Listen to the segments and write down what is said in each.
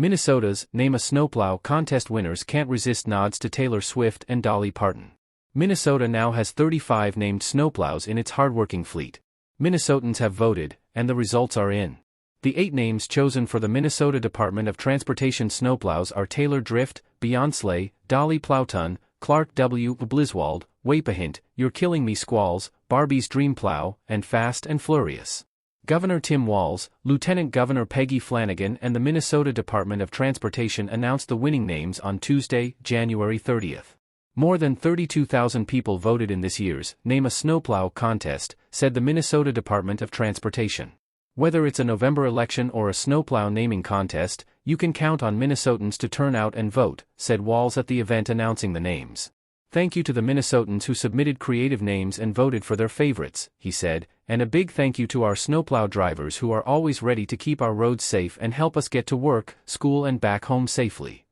Minnesota's Name a Snowplow contest winners can't resist nods to Taylor Swift and Dolly Parton. Minnesota now has 35 named snowplows in its hardworking fleet. Minnesotans have voted, and the results are in. The 8 names chosen for the Minnesota Department of Transportation snowplows are Taylor Drift, Beyonce, Dolly Plowton, Clark W. Bliswald, Wapahint, You're Killing Me Squalls, Barbie's Dream Plow, and Fast and Furious. Governor Tim Walz, Lieutenant Governor Peggy Flanagan and the Minnesota Department of Transportation announced the winning names on Tuesday, January 30th. More than 32,000 people voted in this year's Name a Snowplow contest, said the Minnesota Department of Transportation. Whether it's a November election or a snowplow naming contest, you can count on Minnesotans to turn out and vote, said Walz at the event announcing the names. Thank you to the Minnesotans who submitted creative names and voted for their favorites, he said, and a big thank you to our snowplow drivers who are always ready to keep our roads safe and help us get to work, school and back home safely.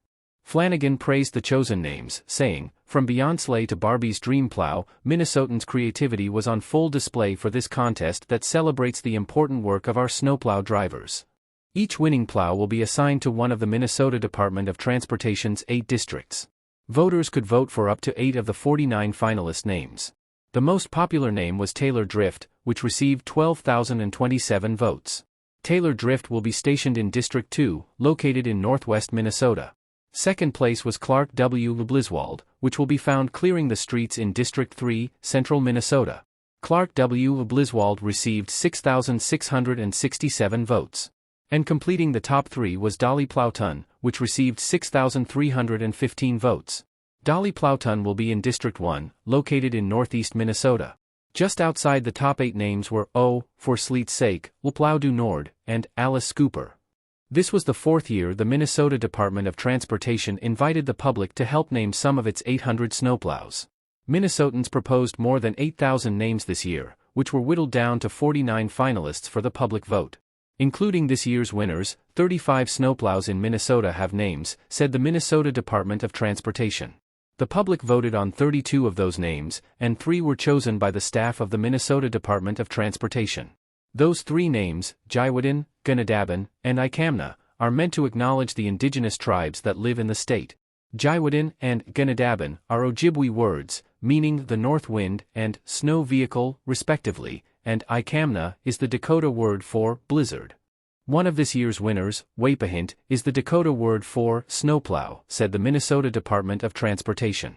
Flanagan praised the chosen names, saying, "From Beyonce to Barbie's Dream Plow, Minnesotans' creativity was on full display for this contest that celebrates the important work of our snowplow drivers." Each winning plow will be assigned to one of the Minnesota Department of Transportation's 8 districts. Voters could vote for up to 8 of the 49 finalist names. The most popular name was Taylor Drift, which received 12,027 votes. Taylor Drift will be stationed in District 2, located in northwest Minnesota. Second place was Clark W. Bliswald, which will be found clearing the streets in District 3, central Minnesota. Clark W. Bliswald received 6,667 votes. And completing the top 3 was Dolly Plowton, which received 6,315 votes. Dolly Plowton will be in District 1, located in northeast Minnesota. Just outside the top 8 names were O, For Sleet's Sake, Le Plow du Nord, and Alice Scooper. This was the 4th year the Minnesota Department of Transportation invited the public to help name some of its 800 snowplows. Minnesotans proposed more than 8,000 names this year, which were whittled down to 49 finalists for the public vote. Including this year's winners, 35 snowplows in Minnesota have names, said the Minnesota Department of Transportation. The public voted on 32 of those names, and 3 were chosen by the staff of the Minnesota Department of Transportation. Those 3 names, Gwiwadin, Gunadaban, and Icamna, are meant to acknowledge the indigenous tribes that live in the state. Gwiwadin and Gunadaban are Ojibwe words, meaning the north wind and snow vehicle, respectively, and Icamna is the Dakota word for blizzard. One of this year's winners, Wapahint, is the Dakota word for snowplow, said the Minnesota Department of Transportation.